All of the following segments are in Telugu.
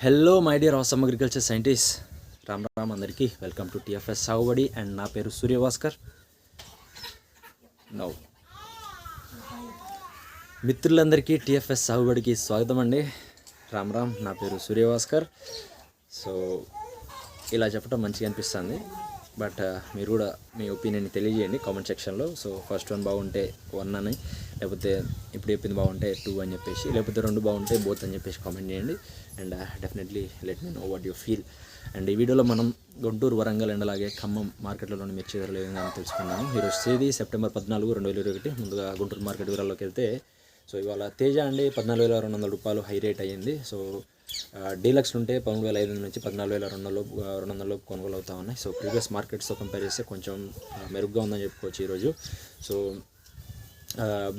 Hello my dear awesome agriculture scientist, Ram Ram అందరికీ welcome to TFS Sagubadi and నా పేరు సూర్యభాస్కర్. నౌ మిత్రులందరికీ TFS Sagubadyకి స్వాగతం అండి. రామ్ రామ్, నా పేరు సూర్యభాస్కర్. సో ఇలా చెప్పడం మంచిగా అనిపిస్తుంది, బట్ మీరు కూడా మీ ఒపీనియన్ తెలియజేయండి కామెంట్ సెక్షన్లో. సో ఫస్ట్ వన్ బాగుంటే 1 అని, లేకపోతే ఇప్పుడు చెప్పింది బాగుంటే 2 అని చెప్పేసి, లేకపోతే 2 బాగుంటే బోత్ అని చెప్పేసి కామెంట్ చేయండి. And definitely let me know what you feel. And ఈ వీడియోలో మనం గుంటూరు, వరంగల్ అండ్ అలాగే ఖమ్మం మార్కెట్లలోని మిర్చి ధరలు ఏదైనా తెలుసుకున్నాము. ఈరోజు తేదీ సెప్టెంబర్ 14, 2021. ముందుగా గుంటూరు మార్కెట్ వివరాల్లోకి వెళ్తే, సో ఇవాళ తేజ అండి 14,200 రూపాయలు హై రేట్ అయ్యింది. సో డీలక్స్ ఉంటే 13,500 నుంచి 14,200 కొనుగోలు అవుతా ఉన్నాయి. సో ప్రీవియస్ మార్కెట్స్తో కంపేర్ చేస్తే కొంచెం మెరుగ్గా ఉందని చెప్పుకోవచ్చు ఈరోజు. సో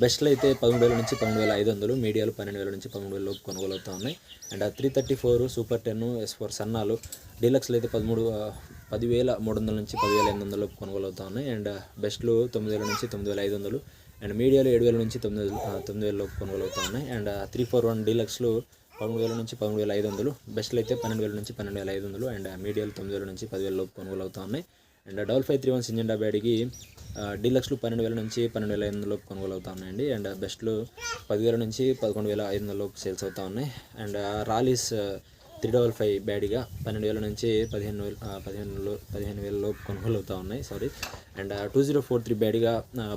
బెస్ట్లో అయితే 13,000 నుంచి 13,500, మీడియాలు 12,000 నుంచి 13,000 కొనుగోలు అవుతూ ఉన్నాయి. అండ్ 334 సూపర్ 10 S4 సన్నాలు డీలక్స్లో అయితే 10,300 నుంచి 10,800 కొనుగోలు అవుతూ ఉన్నాయి. అండ్ బెస్ట్లు 9,000 నుంచి 9,500, అండ్ మీడియాలు 7,000 నుంచి 9,000 కొనుగోలు అవుతూ ఉన్నాయి. అండ్ 341 డీలక్స్లు 13,000 నుంచి 13,500, బెస్ట్లు అయితే 12,000 నుంచి 12,500, అండ్ మీడియాలు 9,000 నుంచి 10,000 కొనుగోలు అవుతూ ఉన్నాయి. అండ్ 5531 సింజెండా బ్యాడీకి డీలక్స్లు 12,000 నుంచి 12,500 కొనుగోలు అవుతా ఉన్నాయండి. అండ్ బెస్ట్లు 10,000 నుంచి 11,500 సేల్స్ అవుతా ఉన్నాయి. అండ్ రాలీస్ 355 బ్యాడీగా 12,000 నుంచి 15,000 కొనుగోలు అవుతూ ఉన్నాయి. అండ్ 2043 బ్యాడీగా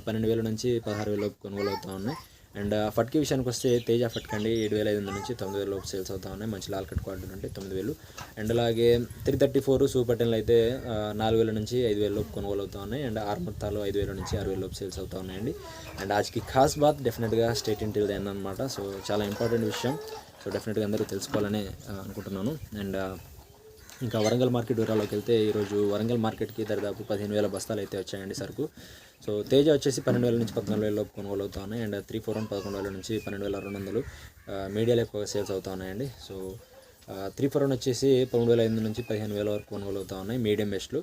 12,000 నుంచి 16,000 కొనుగోలు అవుతూ ఉన్నాయి. అండ్ ఫట్కి విషయానికి వస్తే తేజ ఫట్కి అండి 7,500 నుంచి 9,000 సేల్స్ అవుతా ఉన్నాయి. మంచి లాల్ కట్ క్వాలిటీ అంటే 9,000. అండ్ అలాగే 334 సూపర్ 10 అయితే 4,000 నుంచి 5,000 కొనుగోలు అవుతా ఉన్నాయి. అండ్ ఆర్మత్తాలు 5,000 నుంచి 6,000 సేల్స్ అవుతా ఉన్నాయండి. అండ్ ఆజ్కి ఖాస్ బాత్ డెఫినెట్గా స్టేట్ ఇంటిల్ దెన్ అనమాట. సో చాలా ఇంపార్టెంట్ విషయం. సో డెఫినెట్గా అందరూ తెలుసుకోవాలని అనుకుంటున్నాను. అండ్ ఇంకా వరంగల్ మార్కెట్ వివరాల్లోకి వెళ్తే, ఈరోజు వరంగల్ మార్కెట్కి దాదాపు 15,000 బస్తాలు అయితే వచ్చాయండి సరుకు. సో తేజ వచ్చేసి 12,000 నుంచి 14,000 కొనుగోలు అవుతా ఉన్నాయి. అండ్ 341 11,000 నుంచి 12,200 మీడియాలో ఎక్కువగా సేల్స్ అవుతా ఉన్నాయండి. సో 341 వచ్చేసి 13,500 నుంచి 15,000 వరకు కొనుగోలు అవుతా ఉన్నాయి మీడియం బెస్ట్లు.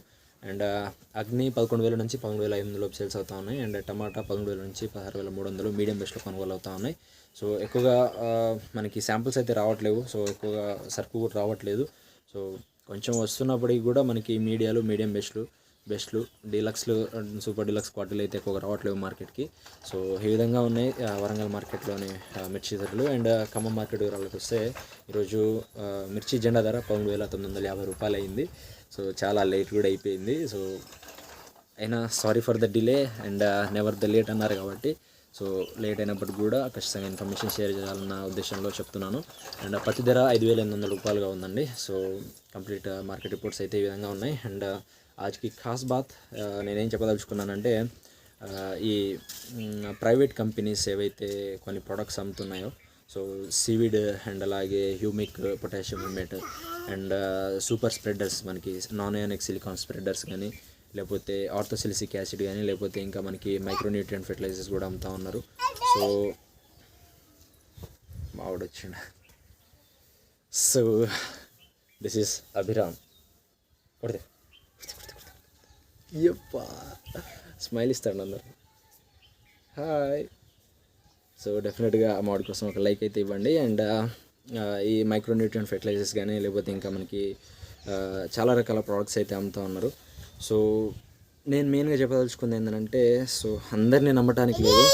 అండ్ అగ్ని 11,000 నుంచి 13,500 సేల్స్ అవుతా ఉన్నాయి. అండ్ టమాటా 13,000 నుంచి 16,300 మీడియం బెస్ట్లో కొనుగోలు అవుతా ఉన్నాయి. సో ఎక్కువగా మనకి శాంపుల్స్ అయితే రావట్లేవు. సో ఎక్కువగా సరుకు కూడా రావట్లేదు. సో కొంచెం వస్తున్నప్పటికీ కూడా మనకి మీడియాలు, మీడియం బెస్ట్లు, డీలక్స్లు, సూపర్ డీలక్స్ క్వాలిటీలు అయితే ఎక్కువగా రావట్లేవు మార్కెట్కి. సో ఈ విధంగా ఉన్నాయి వరంగల్ మార్కెట్లోని మిర్చి ధరలు. అండ్ ఖమ్మం మార్కెట్ వివరాలకు వస్తే, ఈరోజు మిర్చి జెండా ధర 13,950 రూపాయలు అయింది. సో చాలా లేట్ కూడా అయిపోయింది. సో అయినా sorry for the delay and never the late అన్నారు కాబట్టి, సో లేట్ అయినప్పటికి కూడా ఖచ్చితంగా ఇన్ఫర్మేషన్ షేర్ చేయాలన్న ఉద్దేశంలో చెప్తున్నాను. అండ్ పత్తి ధర 5,800 రూపాయలుగా ఉందండి. సో కంప్లీట్ మార్కెట్ రిపోర్ట్స్ అయితే ఈ విధంగా ఉన్నాయి. అండ్ ఆజ్కి ఖాస్ బాత్ నేనేం చెప్పదలుచుకున్నానంటే, ఈ ప్రైవేట్ కంపెనీస్ ఏవైతే కొన్ని ప్రొడక్ట్స్ అమ్ముతున్నాయో, సో సీవిడ్ అండ్ అలాగే humic potassium humate and super spreaders, మనకి నానోయానిక్ సిలికాన్ స్ప్రెడర్స్ కానీ, లేకపోతే ఆర్థోసిలిసిక్ యాసిడ్ కానీ, లేకపోతే ఇంకా మనకి మైక్రోన్యూట్రియంట్ ఫెర్టిలైజర్స్ కూడా అమ్ముతూ ఉన్నారు. సో మావాడు వచ్చిండు. So this is Abhiram. కొడితే యప్పా స్మైల్ ఇస్తాడు అందరు. హాయ్. సో డెఫినెట్గా మావాడి కోసం ఒక లైక్ అయితే ఇవ్వండి. అండ్ ఈ మైక్రోన్యూట్రియంట్ ఫెర్టిలైజర్స్ కానీ, లేకపోతే ఇంకా మనకి చాలా రకాల ప్రోడక్ట్స్ అయితే అమ్ముతూ ఉన్నారు. సో నేను మెయిన్గా చెప్పదలుచుకుంది ఏంటంటే, సో అందరినీ నమ్మటానికి లేదు,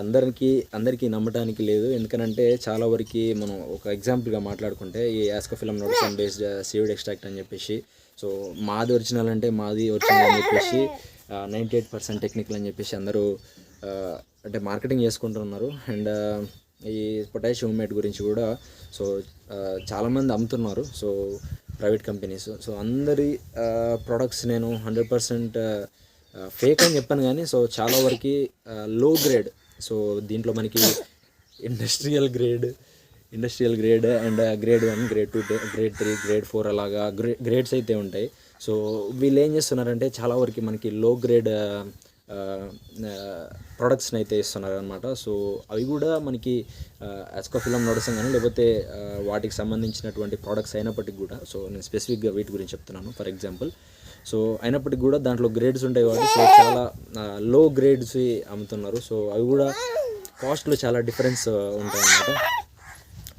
అందరికీ నమ్మటానికి లేదు. ఎందుకనంటే చాలా వరకు మనం ఒక ఎగ్జాంపుల్గా మాట్లాడుకుంటే, ఈ యాస్కోఫిలం నోటిసన్ బేస్డ్ సీవిడ్ ఎక్స్ట్రాక్ట్ అని చెప్పేసి, సో మాది ఒరిజినల్ అంటే మాది ఒరిజినల్ అని చెప్పేసి 98% టెక్నికల్ అని చెప్పేసి అందరూ అంటే మార్కెటింగ్ చేసుకుంటున్నారు. అండ్ ఈ పొటాషియం హ్యూమేట్ గురించి కూడా సో చాలామంది అమ్ముతున్నారు. సో ప్రైవేట్ కంపెనీస్, సో అందరి ప్రోడక్ట్స్ నేను 100% ఫేక్ అని చెప్పాను కానీ, సో చాలా వరకు లో గ్రేడ్. సో దీంట్లో మనకి industrial grade and grade 1, grade 2, grade 3, grade 4 అలాగా గ్రేడ్స్ అయితే ఉంటాయి. సో వీళ్ళు ఏం చేస్తున్నారంటే, చాలా వరకు మనకి లో గ్రేడ్ ప్రోడక్ట్స్ని అయితే ఇస్తున్నారు అనమాట. సో అవి కూడా మనకి యాస్కోఫిలం నోటిసన్ కానీ, లేకపోతే వాటికి సంబంధించినటువంటి ప్రోడక్ట్స్ అయినప్పటికీ కూడా, సో నేను స్పెసిఫిక్గా వీటి గురించి చెప్తున్నాను. ఫర్ ఎగ్జాంపుల్, సో అయినప్పటికీ కూడా దాంట్లో గ్రేడ్స్ ఉంటాయి కాబట్టి, సో చాలా లో గ్రేడ్స్ అమ్ముతున్నారు. సో అవి కూడా కాస్ట్లో చాలా డిఫరెన్స్ ఉంటాయి అన్నమాట.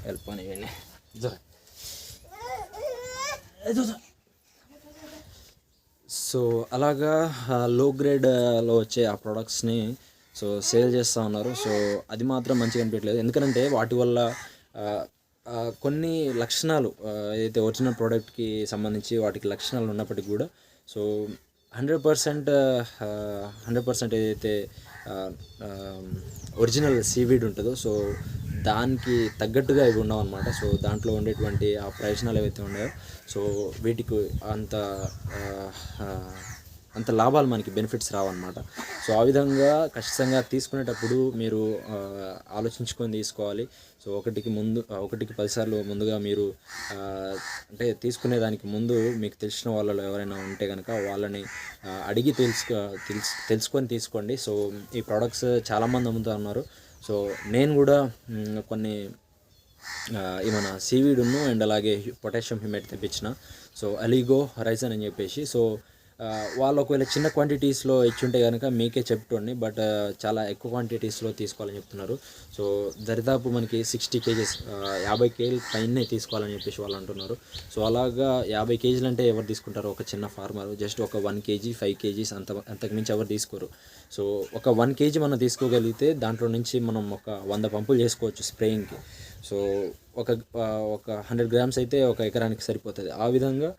వెళ్ళిపోయి ఇవన్నీ. సో అలాగా లో గ్రేడ్లో వచ్చే ఆ ప్రోడక్ట్స్ని సో సేల్ చేస్తూ ఉన్నారు. సో అది మాత్రం మంచిగా అనిపించలేదు, ఎందుకంటే వాటి వల్ల కొన్ని లక్షణాలు ఏదైతే ఒరిజినల్ ప్రోడక్ట్కి సంబంధించి వాటికి లక్షణాలు ఉన్నప్పటికీ కూడా సో 100% ఏదైతే ఒరిజినల్ సీవీడ్ ఉంటుందో సో దానికి తగ్గట్టుగా ఇవి ఉండవు అనమాట. సో దాంట్లో ఉండేటువంటి ఆ ప్రయోజనాలు ఏవైతే ఉన్నాయో సో వీటికి అంత లాభాలు మనకి బెనిఫిట్స్ రావన్నమాట. సో ఆ విధంగా ఖచ్చితంగా తీసుకునేటప్పుడు మీరు ఆలోచించుకొని తీసుకోవాలి. సో ఒకటికి 10 సార్లు ముందుగా మీరు అంటే తీసుకునేదానికి ముందు మీకు తెలిసిన వాళ్ళలో ఎవరైనా ఉంటే కనుక వాళ్ళని అడిగి తెలుసుకొని తీసుకోండి. సో ఈ ప్రోడక్ట్స్ చాలామంది అమ్ముతూ ఉన్నారు. సో నేను కూడా కొన్ని ఏమన్నా సీవీడును అండ్ అలాగే పొటాషియం హ్యూమేట్ తెప్పించిన. సో అలీగో హరైజన్ అని చెప్పేసి సో వాళ్ళు ఒకవేళ చిన్న క్వాంటిటీస్లో ఇచ్చుంటే కనుక మీకే చెప్తుండే, బట్ చాలా ఎక్కువ క్వాంటిటీస్లో తీసుకోవాలని చెప్తున్నారు. సో దరిదాపు మనకి 60 kgs 50 kg పైనే తీసుకోవాలని చెప్పేసి వాళ్ళు అంటున్నారు. సో అలాగా 50 kg అంటే ఎవరు తీసుకుంటారు? ఒక చిన్న ఫార్మర్ జస్ట్ ఒక 1 kg 5 kgs అంతకుమించి ఎవరు తీసుకోరు. సో ఒక 1 kg మనం తీసుకోగలిగితే దాంట్లో నుంచి మనం ఒక 100 పంపులు చేసుకోవచ్చు స్ప్రేయింగ్కి. సో ఒక 100 grams అయితే ఒక ఎకరానికి సరిపోతుంది. ఆ విధంగా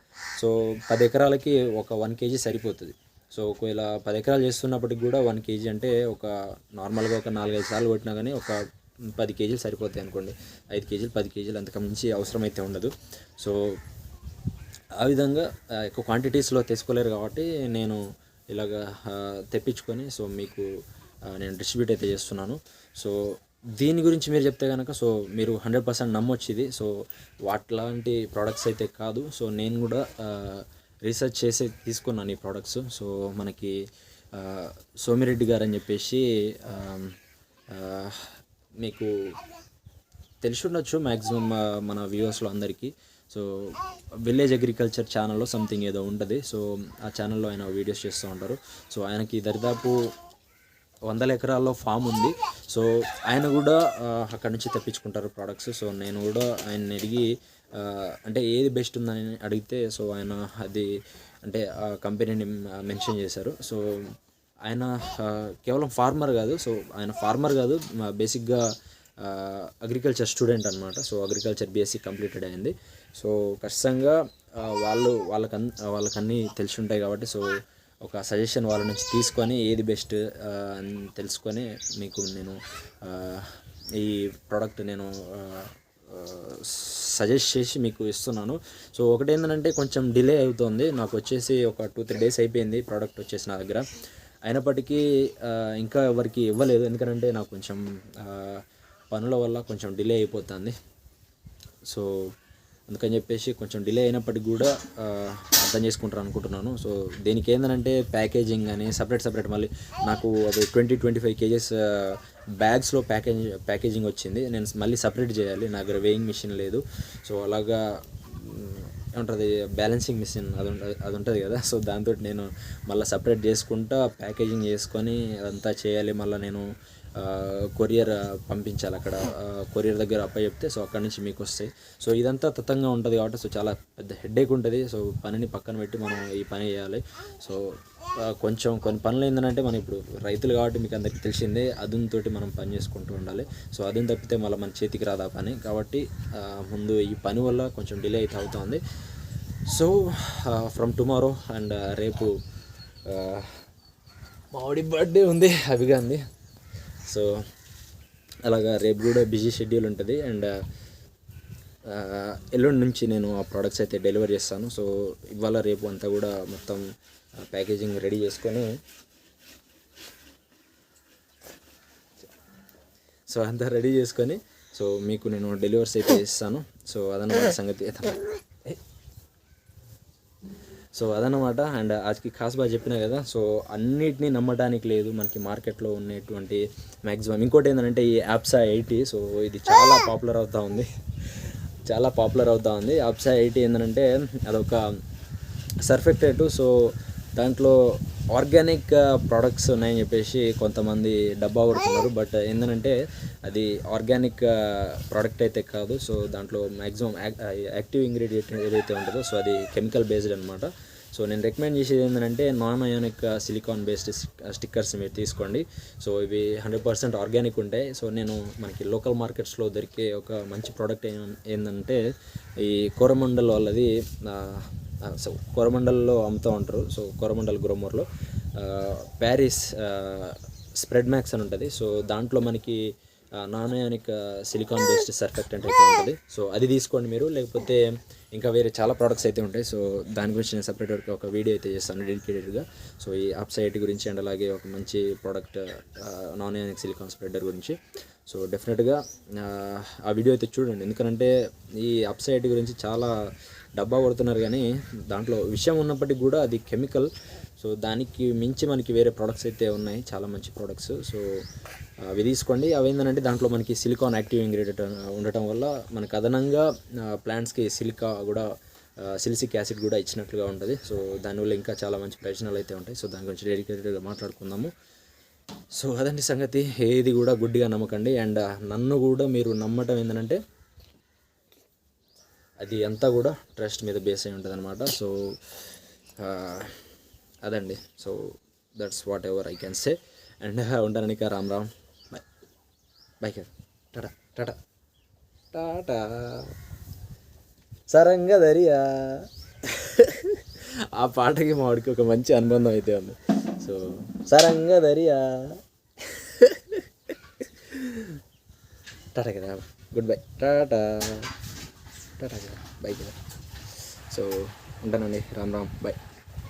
సో 10 ఎకరాలకి ఒక 1 kg సరిపోతుంది. సో ఒకవేళ 10 ఎకరాలు చేస్తున్నప్పటికి కూడా 1 kg అంటే ఒక నార్మల్గా ఒక 4-5 సార్లు కొట్టినా కానీ ఒక 10 kg సరిపోతాయి అనుకోండి. 5 kg 10 kg అంతకుమించి అవసరమైతే ఉండదు. సో ఆ విధంగా ఎక్కువ క్వాంటిటీస్లో తీసుకోలేరు కాబట్టి నేను ఇలాగ తెప్పించుకొని సో మీకు నేను డిస్ట్రిబ్యూట్ అయితే చేస్తున్నాను. సో దీని గురించి మీరు చెప్తే కనుక సో మీరు 100% నమ్మొచ్చు ఇది. సో వాట్లాంటి ప్రోడక్ట్స్ అయితే కాదు. సో నేను కూడా రీసెర్చ్ చేసి తీసుకున్నాను ఈ ప్రోడక్ట్స్. సో మనకి సోమిరెడ్డి గారు అని చెప్పేసి మీకు తెలిసి ఉండొచ్చు మ్యాక్సిమం మన వ్యూవర్స్లో అందరికీ. సో విలేజ్ అగ్రికల్చర్ ఛానల్లో సంథింగ్ ఏదో ఉంటుంది. సో ఆ ఛానల్లో ఆయన వీడియోస్ చేస్తూ ఉంటారు. సో ఆయనకి దరిదాపు 100 ఎకరాల్లో ఫామ్ ఉంది. సో ఆయన కూడా అక్కడ నుంచి తెప్పించుకుంటారు ప్రోడక్ట్స్. సో నేను కూడా ఆయన అడిగి అంటే ఏది బెస్ట్ ఉందని అడిగితే సో ఆయన అది అంటే ఆ కంపెనీని మెన్షన్ చేశారు. సో ఆయన కేవలం ఫార్మర్ కాదు. సో ఆయన ఫార్మర్ కాదు, బేసిక్గా అగ్రికల్చర్ స్టూడెంట్ అనమాట. సో అగ్రికల్చర్ బీఎస్సీ కంప్లీటెడ్ అయింది. సో ఖచ్చితంగా వాళ్ళకన్నీ తెలిసి ఉంటాయి కాబట్టి సో ఒక సజెషన్ వాళ్ళ నుంచి తీసుకొని ఏది బెస్ట్ అని తెలుసుకొని మీకు నేను ఈ ప్రోడక్ట్ నేను సజెస్ట్ చేసి మీకు ఇస్తున్నాను. సో ఒకటి ఏంటంటే కొంచెం డిలే అవుతుంది. నాకు వచ్చేసి ఒక 2-3 days అయిపోయింది ప్రోడక్ట్ వచ్చేసి నా దగ్గర. అయినప్పటికీ ఇంకా ఎవరికి ఇవ్వలేదు, ఎందుకంటే నాకు కొంచెం పనుల వల్ల కొంచెం డిలే అయిపోతుంది. సో అందుకని చెప్పేసి కొంచెం డిలే అయినప్పటికీ కూడా అర్థం చేసుకుంటారు అనుకుంటున్నాను. సో దీనికి ఏంటంటే ప్యాకేజింగ్ అని సపరేట్ మళ్ళీ నాకు అది 20-25 kgs బ్యాగ్స్లో ప్యాకేజింగ్ వచ్చింది. నేను మళ్ళీ సపరేట్ చేయాలి, నా దగ్గర వేయింగ్ మిషన్ లేదు. సో అలాగా ఏముంటుంది బ్యాలెన్సింగ్ మిషన్ అది ఉంటుంది కదా. సో దాంతో నేను మళ్ళీ సపరేట్ చేసుకుంటా ప్యాకేజింగ్ చేసుకొని అదంతా చేయాలి. మళ్ళీ నేను కొరియర్ పంపించాలి, అక్కడ కొరియర్ దగ్గర చెప్తే సో అక్కడి నుంచి మీకు వస్తాయి. సో ఇదంతా తతంగా ఉంటుంది కాబట్టి సో చాలా పెద్ద హెడేక్ ఉంటుంది. సో పనిని పక్కన పెట్టి మనం ఈ పని చేయాలి. సో కొన్ని పనులు ఏంటంటే మనం ఇప్పుడు రైతులు కాబట్టి మీకు అందరికీ తెలిసిందే, అదునితో మనం పని చేసుకుంటూ ఉండాలి. సో అదుని తప్పితే మళ్ళీ మన చేతికి రాదా పని, కాబట్టి ముందు ఈ పని వల్ల కొంచెం డిలే అయితే అవుతుంది. సో ఫ్రమ్ టుమారో అండ్ రేపు మామిడి బర్త్డే ఉంది, అభిగాంది. సో అలాగా రేపు కూడా బిజీ షెడ్యూల్ ఉంటుంది. అండ్ ఎల్లుండి నుంచి నేను ఆ ప్రోడక్ట్స్ అయితే డెలివరీ చేస్తాను. సో ఇవాళ రేపు అంతా కూడా మొత్తం ప్యాకేజింగ్ రెడీ చేసుకొని సో అంతా రెడీ చేసుకొని సో మీకు నేను డెలివర్స్ అయితే ఇస్తాను. సో అదనమాట సంగతి. సో అదనమాట. అండ్ ఆజ్కి ఖాస్ బాగా చెప్పినా కదా. సో అన్నిటినీ నమ్మడానికి లేదు మనకి మార్కెట్లో ఉన్నటువంటి మ్యాక్సిమం. ఇంకోటి ఏంటంటే ఈ యాప్సా 80. సో ఇది చాలా పాపులర్ అవుతూ ఉంది. యాప్సా 80 ఏంటంటే అదొక సర్ఫెక్టేట్. సో దాంట్లో ఆర్గానిక్ ప్రోడక్ట్స్ ఉన్నాయని చెప్పేసి కొంతమంది డబ్బా కొడుతున్నారు. బట్ ఏంటంటే అది ఆర్గానిక్ ప్రోడక్ట్ అయితే కాదు. సో దాంట్లో మ్యాక్సిమం యాక్టివ్ ఇంగ్రీడియంట్ ఏదైతే ఉంటుందో సో అది కెమికల్ బేస్డ్ అనమాట. సో నేను రికమెండ్ చేసేది ఏంటంటే non ionic silicone based stickers మీరు తీసుకోండి. సో ఇవి 100% ఆర్గానిక్ ఉంటాయి. సో నేను మనకి లోకల్ మార్కెట్స్లో దొరికే ఒక మంచి ప్రోడక్ట్ ఏంటంటే ఈ కోరమండల్ వాళ్ళది, సో కోరమండల్లో అమ్ముతూ ఉంటారు. సో కోరమండల్ గ్రోమర్లో ప్యారిస్ స్ప్రెడ్ మ్యాక్స్ అని ఉంటుంది. సో దాంట్లో మనకి non ionic silicone based surfactant అయితే ఉంటుంది. సో అది తీసుకోండి మీరు. లేకపోతే ఇంకా వేరే చాలా ప్రోడక్ట్స్ అయితే ఉంటాయి. సో దాని గురించి నేను సపరేట్గా ఒక వీడియో అయితే చేస్తాను డెడికేటెడ్గా. సో ఈ అప్సైట్ గురించి అండ్ అలాగే ఒక మంచి product non ionic silicon spreader గురించి. సో డెఫినెట్గా ఆ వీడియో అయితే చూడండి. ఎందుకంటే ఈ అప్సైట్ గురించి చాలా డబ్బా కొడుతున్నారు, కానీ దాంట్లో విషయం ఉన్నప్పటికీ కూడా అది కెమికల్. సో దానికి మించి మనకి వేరే ప్రోడక్ట్స్ అయితే ఉన్నాయి, చాలా మంచి ప్రోడక్ట్స్. సో అవి తీసుకోండి. అవి ఏంటంటే దాంట్లో మనకి సిలికాన్ యాక్టివ్ ఇంగ్రీడియంట్ ఉండటం వల్ల మనకు అదనంగా ప్లాంట్స్కి సిలిసిక్ యాసిడ్ కూడా ఇచ్చినట్లుగా ఉంటుంది. సో దానివల్ల ఇంకా చాలా మంచి ప్రయోజనాలు అయితే ఉంటాయి. సో దాని గురించి డెడికేటెడ్గా మాట్లాడుకుందాము. సో అదండి సంగతి. ఏది కూడా గుడ్డిగా నమ్మకండి. అండ్ నన్ను కూడా మీరు నమ్మటం ఏంటంటే అది అంతా కూడా ట్రస్ట్ మీద బేస్ అయి ఉంటుంది అనమాట. సో అదండి. So that's what ever I can say. And ఉంటాను ఇక. Ram Ram. Bye bye. Tata tata tata. Saranga Dariya. ఆ పాటకి మా వాడికి ఒక మంచి అనుబంధం అయితే ఉంది. సో సరంగా దరియా. టాటా కదా. Good bye. టాటా టాటా కదా. బై కదా. సో ఉంటానండి. రామ్ రామ్. బాయ్.